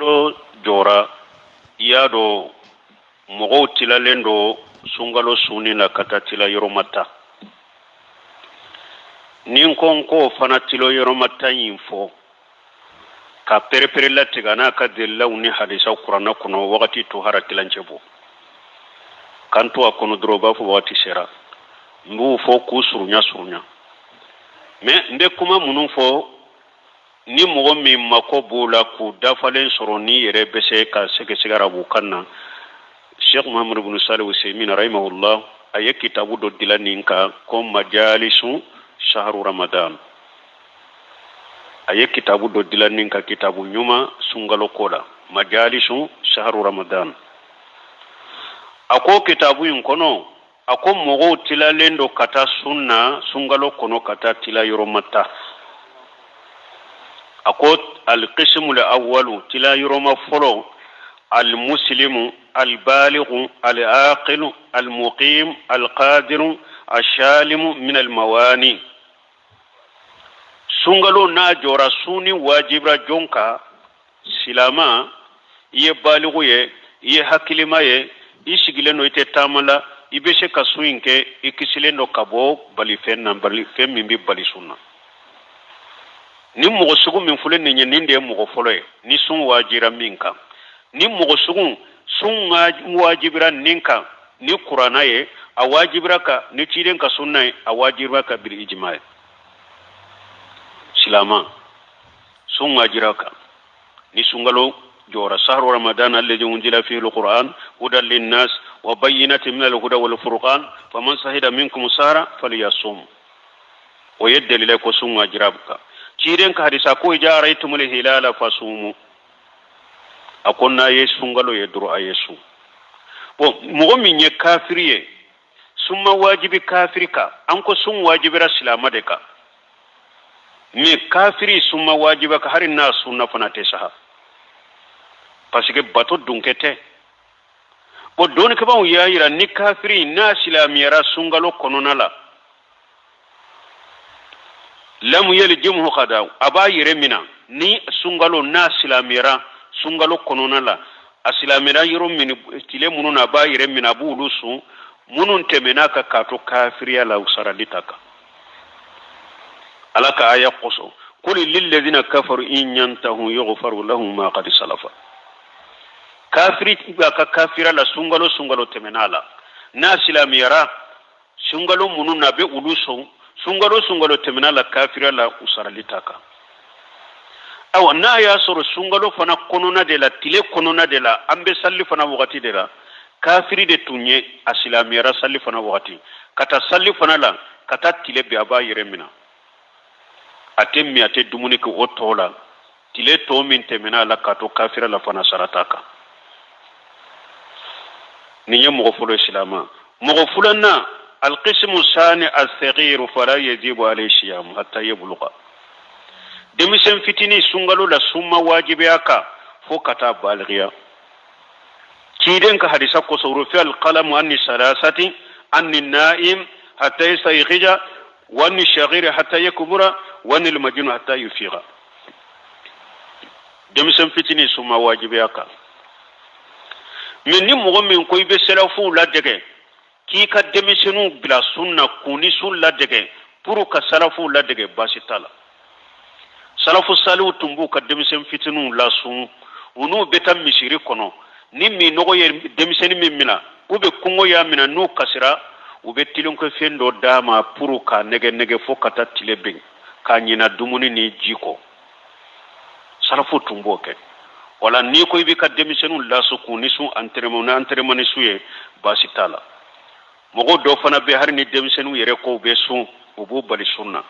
sungalo jora yado mogo tilalendo sungalo suni na kata tila yoromata nin konko fana tilo yoromata info ka perepere latiga na ka della uni hadisa qur'ana kuno wakati to haratilanchebo kanto akono droba fo wati sera ndu fo ku surunya me nde kuma munun fo ni mogo min mako bula ku dafalen soro ni yere bese ka sege sigara bukanna Sheikh Muhammad ibn Salih Usaymin rahimahullah aye kitabu do dilaninka ko majalisu shahru ramadan aye kitabu do dilaninka kitabu nyuma sungalo kola majalisu shahru ramadan ako kitabu yin kono ako mogo tilalendo kata sunna sungalo kono kata tila yoromata ako al-qismu al-awwalu tila yoroma folo al-muslimu al-balighu al-aqilu al-muqim al-qadiru ash-shalimu min al-mawani sungalo na jora suni wajibra jonka silama ye balighu ye hakilima ye isigileno ite tamala ibese kasuinke ikisileno kabo bali mimbi bali sunna ni mogo sugu min fulen ni ninde mogo foloye ni sun wajira minka ni mogo sugu sun wajibira ninka ni qur'ana ye a wajibira ka ni tiren ka sunna ye a wajibira ka bil ijma' silama sun wajira ka ni sungalo جورا شهر رمضان الذي أنزل فيه القرآن هدى للناس وبينات من الهدى والفرقان فمن شهد منكم الشهر فليصوم ويدل لك وصوم أجرابك تيرين كهدسا كو جاء رأيتم الهلال فصوموا أقولنا يسون قالوا يدروا يسو مؤمن يكافرية ثم واجب كافرك أنكو سوم واجب رسلام دك مي كافري ثم واجبك هر الناس سنة فناتسها parce que bato dunkete o don ke bawo yayira ni kafiri na silamiyara sungalo konona la lam yaljimhu khada aba yiremina ni sungalo na silamiyara sungalo konona la asilamira yiro min tile mununa aba yiremina bulusu munun temena ka kato kafiriya la usaralitaka alaka aya qoso qul lil ladina kafaru in yantahu yughfaru lahum ma qad salafa kafiri ka kafira la sungalo temenala na silamiyara sungalo mununa be uluso sungalo temenala kafira la usaralitaka aw na ya soro sungalo fana konona de la tile konona de la ambe salli fana wakati de la kafiri de tunye asilamiyara salli fana wakati kata salli fana la kata tile be aba yiremina atemmi ate dumuni ko otola tile to min temenala kato kafira la fana sarataka نيجي مغفول الإسلام مغفولنا القسم الثاني الصغير فلا يجب عليه الصيام حتى يبلغ دمسن فتني سنغلو لا سما واجبياكا فوكتا بالغيا كيدن كحديثا كسور في القلم عن الثلاثه عن النائم حتى يستيقظ وعن الشغير حتى يكبر وعن المجنون حتى يفيق دمسن فتني سما واجبياكا min ni mogo min ko ibe selafu la dege ki ka demisenu bila sunna kuni sun la dege pour ka salafu la dege basitala salafu salu tumbu ka demisen fitinu la sun unu beta misiri kono ni mi nogo ye demiseni min mina ube kungo ya mina nu kasira ube tilon ko fendo dama pour ka nege fo kata tilebe ka nyina dumuni ni jiko salafu tumbu ke wala ni ko ibi ka demisenu la su kuni su entraînement ni suye basitala mogo do fana be har ni demisenu yere ko be su ubu bali sunna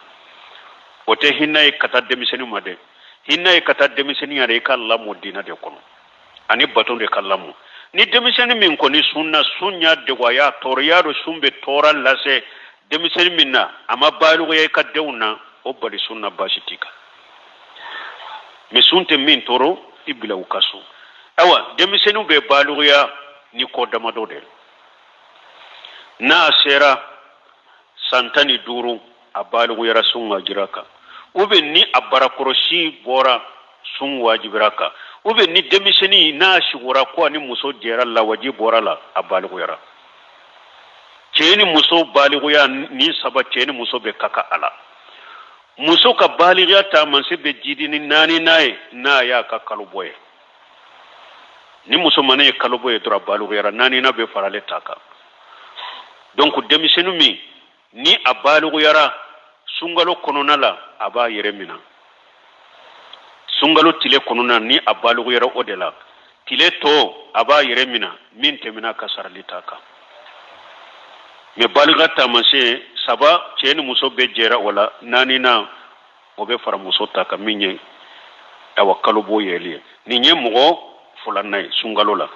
wote hinna e kata demisenu made hinna e kata demisenu yare kala modina de kono ani baton de kallamu ni demisenu min ko ni sunna sunya de waya toriyado sumbe toral lase demisenu minna ama balu ye ka deuna o bali sunna basitika mi sunte min toro ibila ukasu awa demisenu be baluya ni ko damado de na sera santani duru abalu yara sun wajiraka ube ni abara koroshi bora sun wajibiraka ube ni demiseni na shigura ko ni muso jera la waji borala abaligu yara ceni muso baligu ya ni saba ceni muso be kaka ala muso ka baligu ya ta manse be jidini nani nae na ya ka kaluboye ni muso mane kaluboye dura baligu yara nani na be farale taka donc demisenu mi ni abaligu yara sungalo konona la aba yeremina sungalo tile konona ni abalugu yara odela tile to aba yeremina min temina kasaralitaka me balga tamase saba ceni muso be jera wala nani na obe fara muso taka minye awakalu boyeli ni nye mugo fulanay sungalo la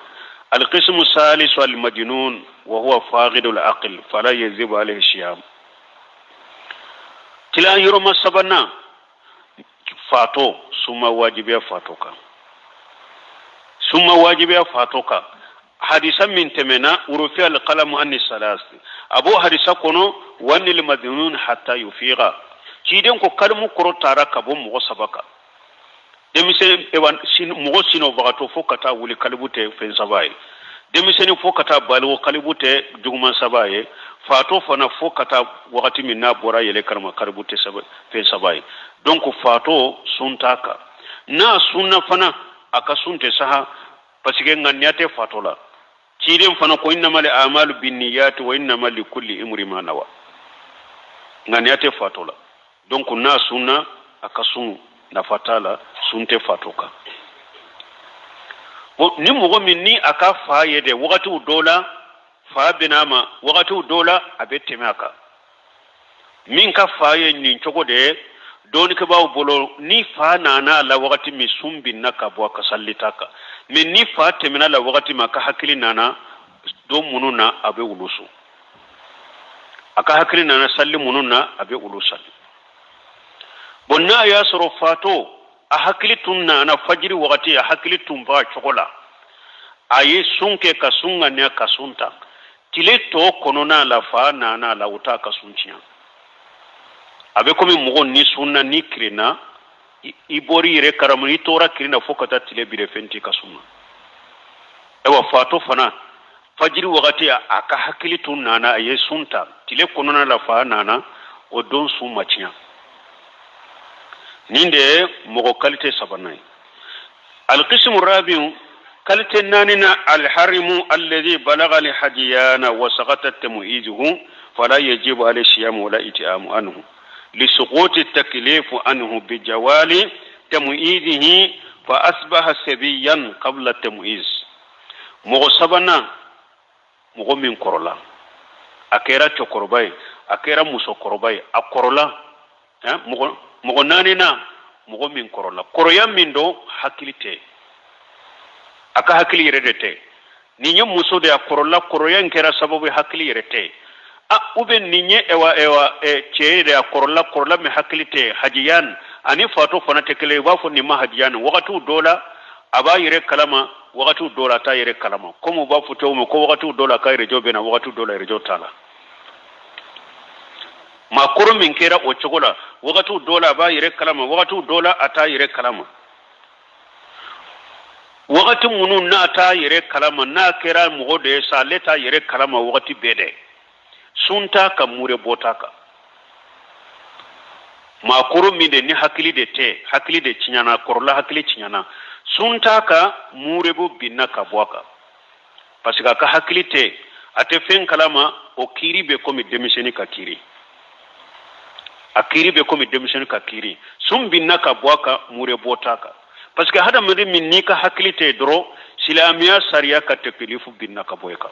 القسم الثالث المجنون وهو فاقد العقل فلا يجب عليه الصيام تلا يرمى سبنا فاتو ثم واجب فاتوكا ثم واجب فاتوكا حديثا من تمنا ورفع القلم عن الثلاث ابو حديثا كونو وان المجنون حتى يفيق كيدن كو كلمو كرو تارا كبو مو سبكا demiseni ewan sin mugo sino bagato fokata wuli kalibute fen sabaye demiseni fokata balwo kalibute jugman sabaye fato fana fokata wakati minna bora yele karma kalibute sabaye fen sabaye donc fato suntaka na sunna fana aka sunte saha parce que nganyate fato la cirem fana ko innamal a'malu binniyati wa innamal likulli imri ma nawa nganyate fato la donc na sunna aka sun na fatala sunte fatoka ni mugo min ni aka fa yede wakati udola fa binama wakati udola abette maka min ka fa ni chogode doni ke bawo bolo ni fa nana la wakati mi sumbi naka bo ka sallitaka min ni fa temina la wakati maka hakili nana do mununa abe ulusu aka hakili nana salli mununa abe ulusa bonna ya soro fato a hakili tunna na fajiri wakati a hakili tumba chokola ayi sunke ka sunga ne ka sunta tile to konona la fa na la uta ka sunchiya abe komi mugo ni sunna ni kirina ibori ire karamuni tora kirina fokata tile bire fenti ka sunna ewa fato fana fajiri wakati aka hakili tunna na ayi sunta tile konona la fa na o don suma chiya ninde mogo kalite sabanay القسم الرابع كالتي ناننا الحرم الذي بلغ لحديان وسقط تمييزه فلا يجب عليه الصيام ولا إطعام عنه لسقوط التكليف عنه بجوال تمييزه فأصبح سبيا قبل التمييز mogo sabana mogo min korola akera chokorobai akera muso korobai akorola mogo nanina mogo min korola koroya min do hakilite aka hakili yerete ninye muso de akorola koroya nkera sababu hakili yerete ube ninye ewa che de akorola mi hakilite hajiyan ani fato fana tekele wafo ni mahajiyan wakati dola aba yere kalama wakati dola ta yere kalama komo ba futo mo ko wakati dola ka yere jobe na wakati dola yere jotala ma koro min kera o chogola wakati dola ba yere kalama wakati dola ata yere kalama wakati munu na ata yere kalama na kera mugo de sa leta yere kalama wakati bede sunta ka mure botaka ma koro min de ni hakili de chinyana korola hakili chinyana sunta ka murebu binna ka boaka parce que ka hakilite ate fen kalama o kiri be komi demiseni ka kiri akiri be komi demiseni ka kiri sum binna ka boaka murebu taka parce que hada mede min ni ka hakilite dro silamiya sariya ka teklifu binna ka boeka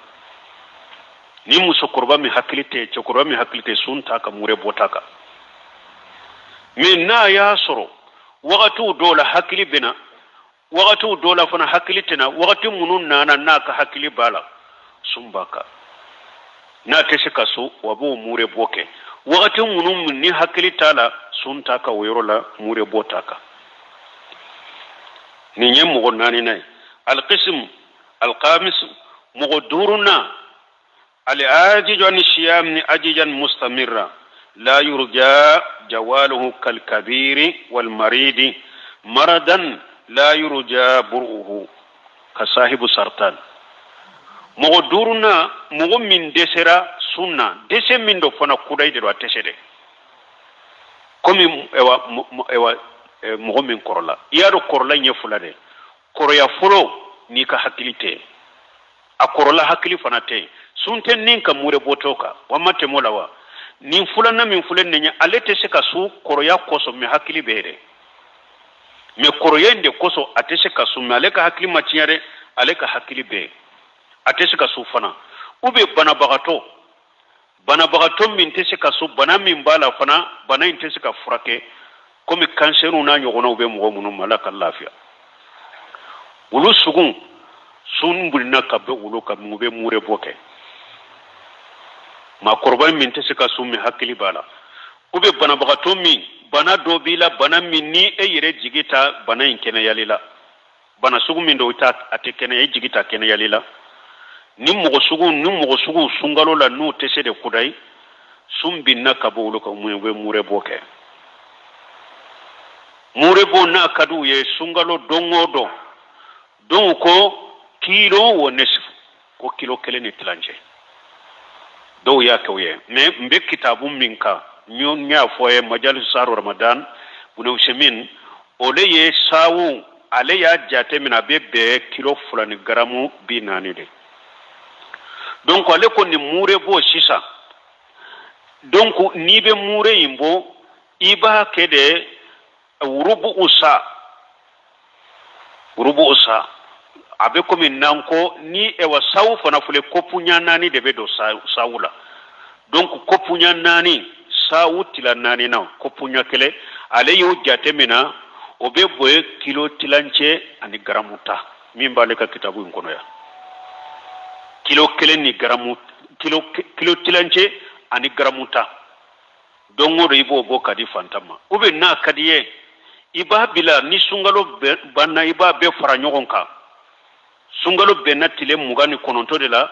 ni muso korba mi hakilite chokorba mi hakilite sunta ka murebu taka min na ya soro waqatu dola hakili bina wakati dola fana hakili tena wakati munun na ka hakili bala sumbaka na teshika su wabu mure boke wakati munun ni hakili tala suntaka wayrola mure botaka ni nyem mo nani nay alqism alqamis mughaduruna al-ajij an shiyam ni ajijan mustamirra la yurja jawaluhu kal kabiri wal maridi maradan la yurja bur'uhu ka sahibu sartan mogo duruna mogo min desera sunna dese min do fana kudayde do atesede komi ewa mogo min korola iyado korola nye fulade koroya fulo ni ka hakilite a korola hakili fana te sunte nin ka mure botoka wamate molawa nin fulana min fulen nenya alete se ka su koroya koso me hakili bere me koroya inde koso atese ka su me aleka hakili machiyare aleka hakili be atese ka su fana ube bana bagato min tese ka su bana min bala fana bana intese ka furake komi kanseru na nyogona ube mogo munu malaka lafiya wulu sugun sun bulina ka be wulu ka ube mure boke ma korban min tese ka su mi hakili bala ube bana bagato min bana dobila bana min ni e yere jigita bana inkene yalila bana sugu min do ita ate kene e jigita kene yalila ni mogo sugu sungalo la nu tese de kudai sun binna ka bo wulu ka ube mure boke mure bo na kadu ye sungalo dongodo don ko kilo wo nesfu ko kilo kele ni tlanje do ya kawye me mbe kitabu minka nyon nya foye majalis saru ramadan bunu ushemin ole ye sawu ale ya jate mina bebe kilo fulani garamu binani de donc ale ko ni mure bo sisa donc ni be mure yimbo iba kede rubu usa abe komi nanko ni ewa sawu fana fule kopunya nani debe do sawula donc kopunya nani sawu tila nani na kopunya kele ale yo jate mina obe boye kilo tilanche ani garamuta mimba leka kitabu nkono ya kilo kele ni garamu kilo tilanche ani garamuta dongo do ibo bo kadi fantama ube na kadiye iba bila ni sungalo banna iba be fara nyogonka sungalo benatile mugani kononto de la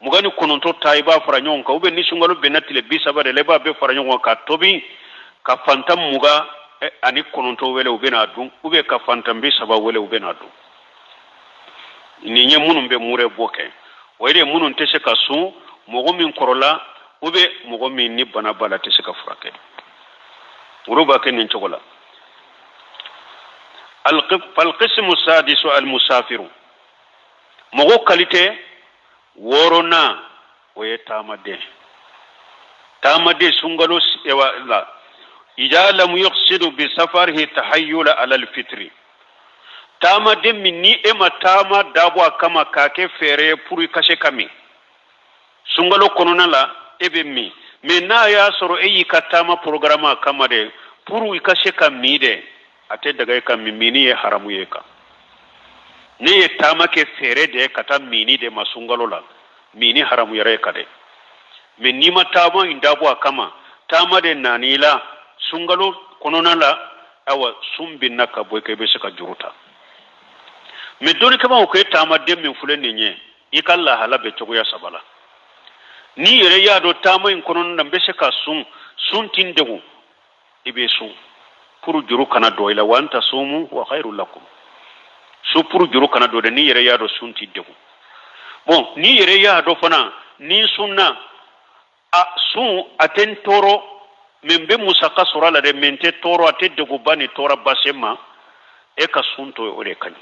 mugani kononto ta iba fara nyogonka ube ni sungalo benatile bisaba de leba be fara nyogonka tobi ka fantam muga ani kononto wele ube na dun ube ka fantam bisaba wele ube na dun ni nye munun be mure boke wele munun tese ka su mogo min korola ube mogo min ni bana bala tese ka furake uruba ke nin chogola فالقسم السادس المسافر مغو كاليتي ورونا ويتامده تامده سنغلو لا إذا لم يقصد بسفره تحيل على الفطر تامده مني إما تاما دابوا كما كاكي فيري پوري كاشي كامي سنغلو كنونا لا إبه مي منا ياسر أي كتاما پروگراما كما ده پورو كاشي كامي ده ate daga ka mini ye haramu ye ka ne ye tama ke fere de kata mini de masungalo la mini haramu yare ka de me ni ma tama indabo akama tama de nanila sungalo konona la awa sumbi naka boy ke be saka juruta me doni kama ko tama de min fulen ni nye ikalla halabe to ya sabala ni yere ya do tama in konon na be saka sun tindegu ibe sun puru juru kana do ila wanta sumu wa khairul lakum su puru juru kana do de ni yere ya do sunti degu bon ni yere ya do fana ni sunna a sun aten toro membe musaka surala de mente toro aten degu bani tora basema e ka sunto o de kany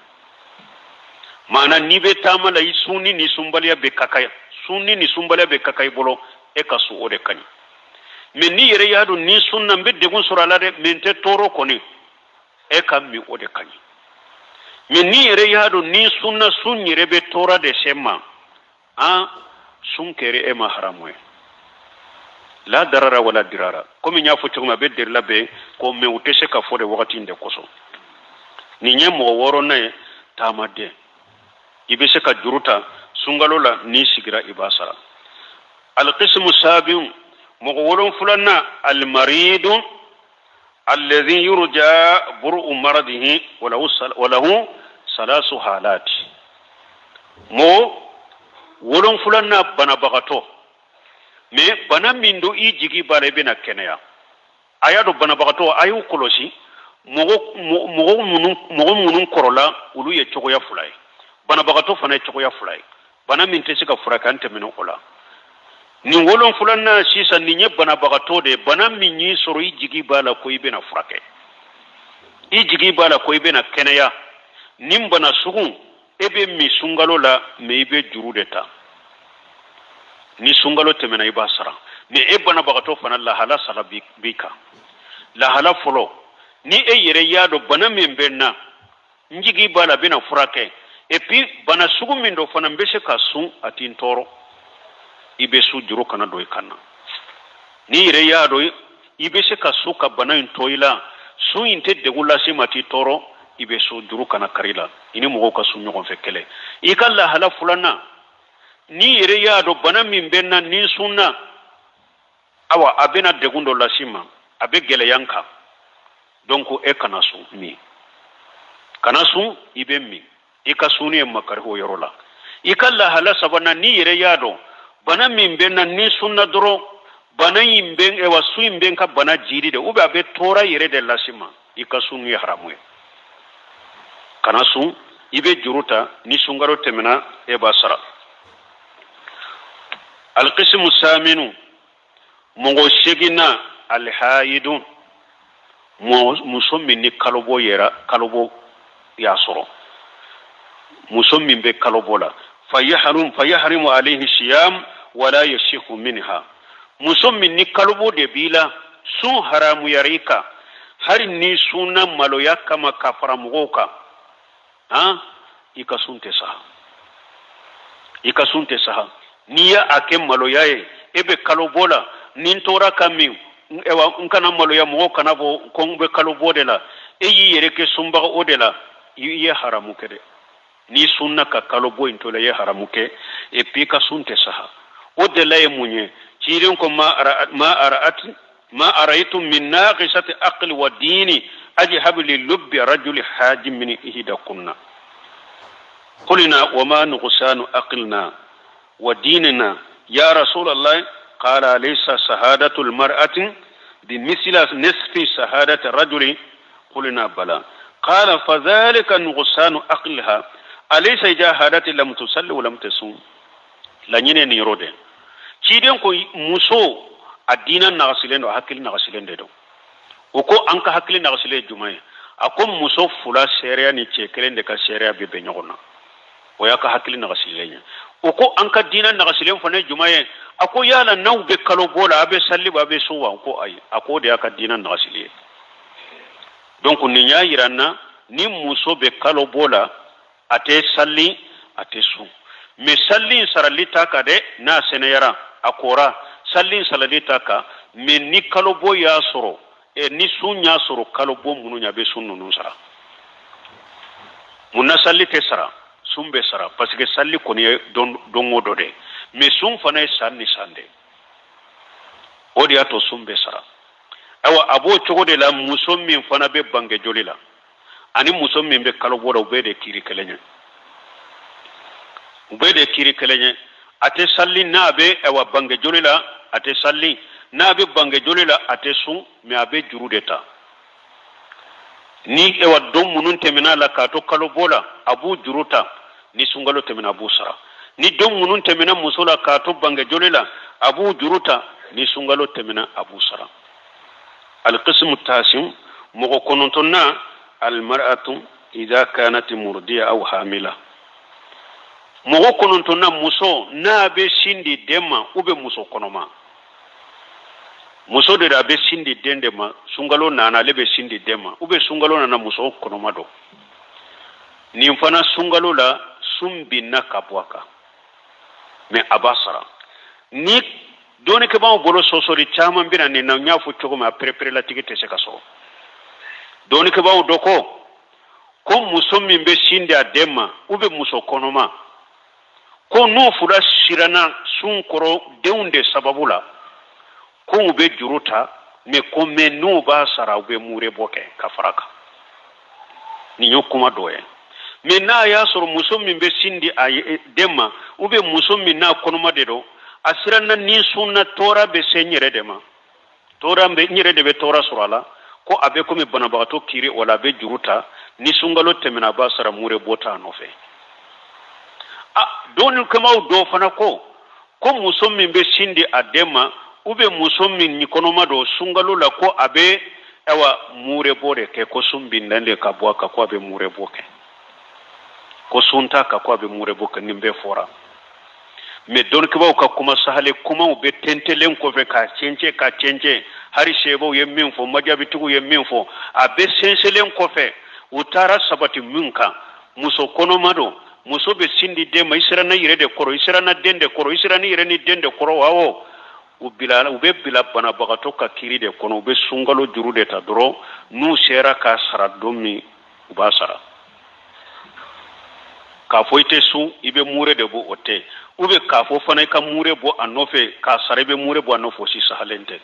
mana ni be tamala yi sunni ni sumbaliya be kakaya sunni ni sumbaliya be kakay bolo e ka su o de kany men ni yere yaadu ni sunna be degun surala de mente toro koni e kam mi ode kany men ni yere yaadu ni sunna sunyire be tora de sema sun kere e ma haramwe la darara wala dirara komi nya fo tuma be der labe ko me utese ka fode wakati inde koso ni nyemo woro na tamade ibe se ka juruta sungalola ni sigira ibasara al qismu sabiun مغولون فلنا المريض الذي يرجى برء مرضه وله ثلاث حالات مو ولون فلنا بنا بغتو مي بنا مندو اي جيغي بالي بنا كنيا ayado bana bagato ayu kolosi mogo munun korola ulu ye cogoya fula ye banabagato fana ye cogoya fula ye bana min tɛ se ka furakɛ an tɛmɛnen o la nin wolonfilanan sisan nin ye banabagatɔ de ye bana min y'i sɔrɔ i jigi b'a la ko i bɛna furakɛ i jigi b'a la ko i bɛna kɛnɛya nin bana sugu e bɛ min sunkalo la mais i bɛ juru de ta ni sunkalo tɛmɛna i b'a sara mais e banabagatɔ fana lahala sara b'i kan lahala fɔlɔ ni e yɛrɛ y'a dɔn bana min bɛ n na n jigi b'a la a bɛna furakɛ et puis bana sugu min dɔ fana n bɛ se ka sun a t'i n tɔɔrɔ i bɛ su juru kana don i kan na ni yɛrɛ y'a dɔn i bɛ se ka su ka bana in to i la su in tɛ degun lase ma t'i tɔɔrɔ i bɛ su juru kana kari la i ni mɔgɔw ka su ɲɔgɔn fɛ kɛlɛ i ka lahala filanan ni yɛrɛ y'a dɔn bana min bɛ n na ni sunna awa a bɛna degun dɔ lase ma a bɛ gɛlɛya n kan donc e kana sun min kana sun i bɛ min i ka sunni ye makari o yɔrɔ la i ka lahala sabanan ni yɛrɛ y'a dɔn bana min bɛ na ni sunna dɔrɔn bana in bɛ wa su in bɛ ka bana jiri de ou bien a bɛ tɔɔrɔ yɛrɛ de lase ma i ka sun ye haramu ye kana sun i bɛ juru ta ni sunkalo tɛmɛna e b'a sara alqismu saminu mɔgɔ seginna alhayidun muso min ni kalobɔ y'a sɔrɔ muso min bɛ kalobɔ la fayahrimu alayhi siyam wala yashihu minha muso min ni kalobɔ de b'i la sun haramuyara i kan hali ni sunna maloya kama ka fara mɔgɔw kan i ka sun tɛ saha n'i y'a kɛ maloya ye e bɛ kalobɔ la ni n tora ka min n kana maloya mɔgɔw kana bɔ ko n bɛ kalobɔ de la e y'i yɛrɛ kɛ sunbaga o de la i ye haramu kɛ dɛ ni sunna ka kalobɔ in to la i ye haramu kɛ et puis ka sun tɛ saha o de la ye mun ye ciren ko ma araitu min naqisati aqli wa dini ajhabu lilubbi rajuli haji min ihdakunna qulna wa ma nuqsanu aqlina wa dinina ya rasulallah qala laysa shahadatu almar'ati bimithla nisfi shahadati rajuli qulna bala qala fadhalika nuqsanu aqliha alaysa jahadati lam tusalli wa lam tasum la nyine ni rode ciden ko muso adina nagasilen do hakil nagasilen de do o ko an ka hakil nagasilen jumay ako muso fula sheria ni cekelen de ka sheria be be nyogona o ya ka hakil nagasilen o ko an ka dina nagasilen fane jumay ako yala naw be kalo bola abe salli ba be suwa ko ay ako de ya ka dina nagasilen donc ni nya yiranna ni muso be kalo bola ate salli ate su mais salli sarali taka de na seneyara akora salli salali taka mais ni kalobo ya soro e ni sunya soro kalobo munu nya be sunnu nun sara munna salli te sara sumbe sara parce que salli koni dongo do de mais sun fana sanni sande odi ato sumbe sara awa abo chogo de la muso min fana be bange jolila ani muso min be kalobo do be de kiri kelenya ubede kiri kelenye ate salli nabe ewa bange jolila ate salli nabe bange jolila ate sun me abe juru deta ni ewa dom munun temena la kato kalo bola abu juruta ni sungalo temena abu sara ni dom munun temena musula kato bange jolila abu juruta ni sungalo temena abu sara alqismu tasim mugo konontonna almar'atu idha kanat murdiya aw hamila mogo konontonna muso na be sindi dema ube muso konoma muso de da be sindi dendema sungalo nana lebe sindi dema ube sungalo nana muso konoma do ni mfana sungalo la sumbi na kabwaka me abasara ni doni ke bawo bolo sosori chama mbina ni na nyafu choko ma prepare la tigete se kaso doni ke bawo doko ko muso min be sindi adema ube muso konoma ko no fura sirana sun koro deunde sababula ko ube juruta me ko me no ba sara ube mure boke kafaraka ni yokuma doye me na ya soro muso min be sindi ay dema ube muso min na konoma dedo asirana ni sunna tora be senyere dema tora be nyere de be tora surala ko abe komi banabagato kiri wala be juruta ni sungalo temena ba sara mure bota no fe doni kama do fana ko muso min be sindi adema ube muso min ni konoma do sungalo la ko abe ewa mure bore ke ko sumbindande ka bo ka ko abe mure boke ko sunta ka ko abe mure boke nimbe fora me don ke ka kuma sahale kuma ube tentelen ko fe ka cence hari shebo ye min fo majabi tugu ye min fo abe senselen ko fe utara sabati minka muso konoma do muso be sindi de ma isra na yire de koro isra na dende koro isra ni yire ni dende koro wawo ube bila bana bagato ka kiri de kono ube sungalo juru de ta doro nu sera ka sara domi uba sara ka foite su ibe mure de bo ote ube ka fo fana ka mure bo anofe ka sara be mure bo anofo si sahalente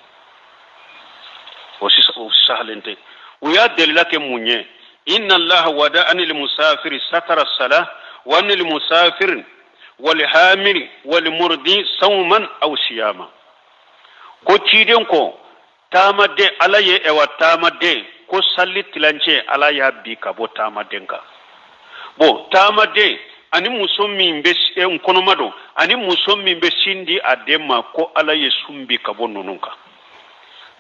o si sahalente uya delila ke munye inna allaha wada anil musafiri satara salah وأن المسافر والحامل والمرضي صوما أو صياما ko ciden ko tamade alaye ewa tamade ko salli tilance alaya bi ka bo tamadenka bo tamade ani musommi be konomado ani musommi be sindi adema ko alaye sumbi ka bo nonunka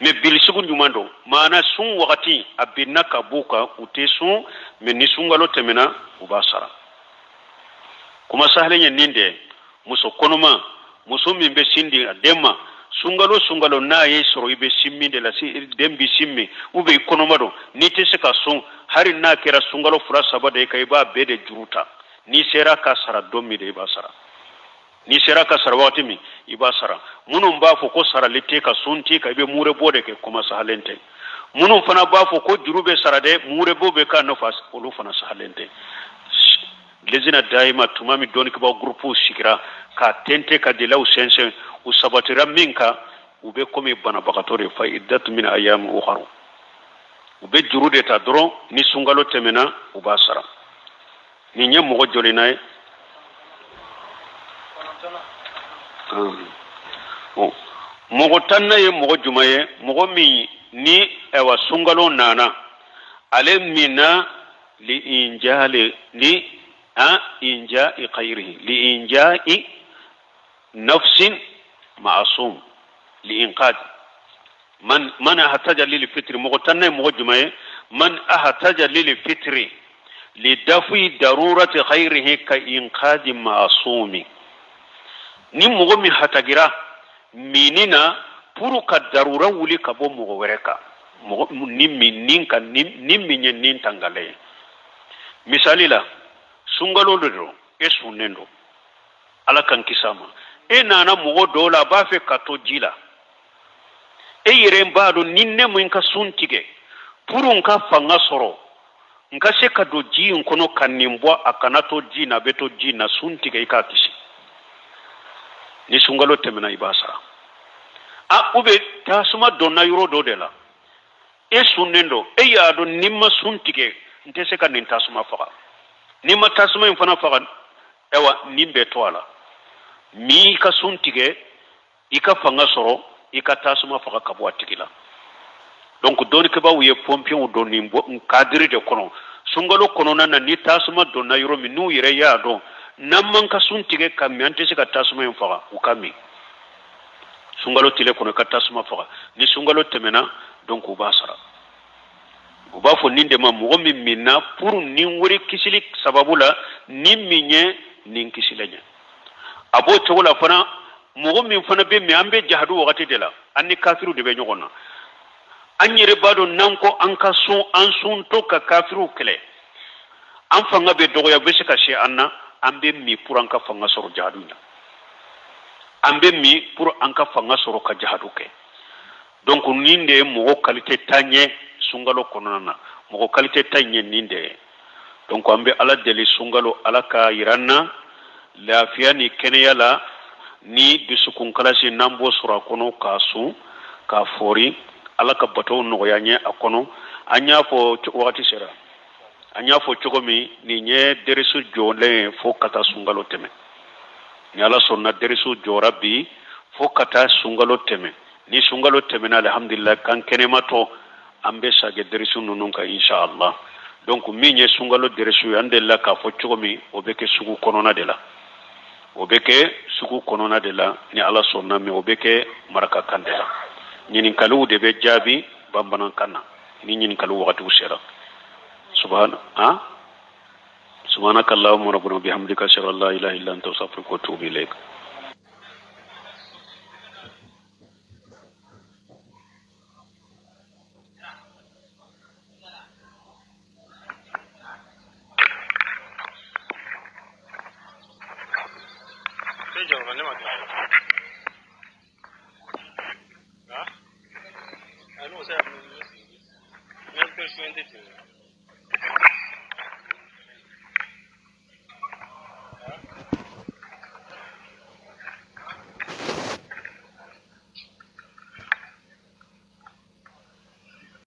me bilisugu nyumando mana sun wakati abinna ka buka utesu me nisungalo temena ubasara kuma sahlen ninde muso konoma muso min be sindi adema sungalo na ye soro ibe simmi de la si dembi simmi ube konoma do ni te se ka sun hari na kera sungalo fura sabade kai ba bede juruta ni sera ka sara domi de ba sara ni sera ka sara wati mi iba sara munun ba fo ko sara lete ka sunti ka be mure bode ke kuma sahalente munun fana ba fo ko jurube sara de mure bobe ka no fas olu fana sahalente lezina daima tumami doni kiba grupu sikira ka tente ka dilaw sense usabatira minka ube komi bana bakatore fa iddatu min ayam ukharu ube jurude ta doro ni sungalo temena ubasara ni nye mogo jolinae mogo tanna ye mogo jumaye mogo mi ni ewa sungalo nana ale mina li injali li إنجاء خيره لإنجاء نفس معصوم لإنقاذ من احتاج للفطر مغتنى مغجمة من احتاج للفطر لدفع ضرورة خيره كإنقاذ معصوم نمغمي حتاجرا مننا پورك ضرورة ولي كبو مغوركا نمي نينكا نمي نين تنغالي مثالي لا sungalo do sunendo ala kan kisama nana mogo dola ba fe kato jila yere mbado ninne mo inka suntige purun ka fanga soro nka se ka do ji nkono kanimbo akanato ji na beto ji na suntige ikatisi ni sungalo temena ibasa ube tasuma donna yuro do dela sunendo ya do nimma suntige ntese ka nin tasuma faka ni matasuma infana fagan ewa nimbe toala mi ka suntige ika fanga soro ika tasuma faga kabwa tigila donc doni ke ba wiye pompion do nimbo kadiri de kono sungalo kono na ni tasuma do na yoro mi nu yire ya do namman ka suntige kam ante se ka tasuma infaga ukami sungalo tile kono ka tasuma faga ni sungalo temena donc ubasara uba fo ninde ma mogo min minna pour nin wori kisili sababula nin minye nin kisilenya abo togola fana mogo min fana be me ambe jahadu wakati de la anni kafiru de be nyogona anyere bado nanko anka sun an sun to ka kafiru kele an fanga be dogo ya be se ka she anna ambe mi pour anka fanga soro jahadu nya ambe mi pour anka fanga soro ka jahadu ke donc ninde mogo qualité tanye sungalo konona mogo qualité tanye ninde donc ambe ala deli sungalo ala ka iranna lafiya ni keneyala ni bisukun kalasi nambo sura kono kasu ka fori ala ka bato no yanye akono anya fo wakati sera anya fo chogomi ni nye derisu jole fo kata sungalo teme ni ala sonna derisu jorabi fo kata sungalo teme ni sungalo teme na alhamdulillah kan kenemato ambe sage deresu nunun ka inshallah. Donc min ye sungalo deresu andella ka fo cogomi o be ke sugu konona de la o be ke sugu konona de la ni ala sonna mi o be ke maraka kande la nyinin kalu de be jabi bambanan kanna ni nyinin kalu wakati usera subhanaka allahumma rabbana bihamdika ashhadu an la ilaha illa anta astaghfiruka wa atubu ilaik. I know, sir.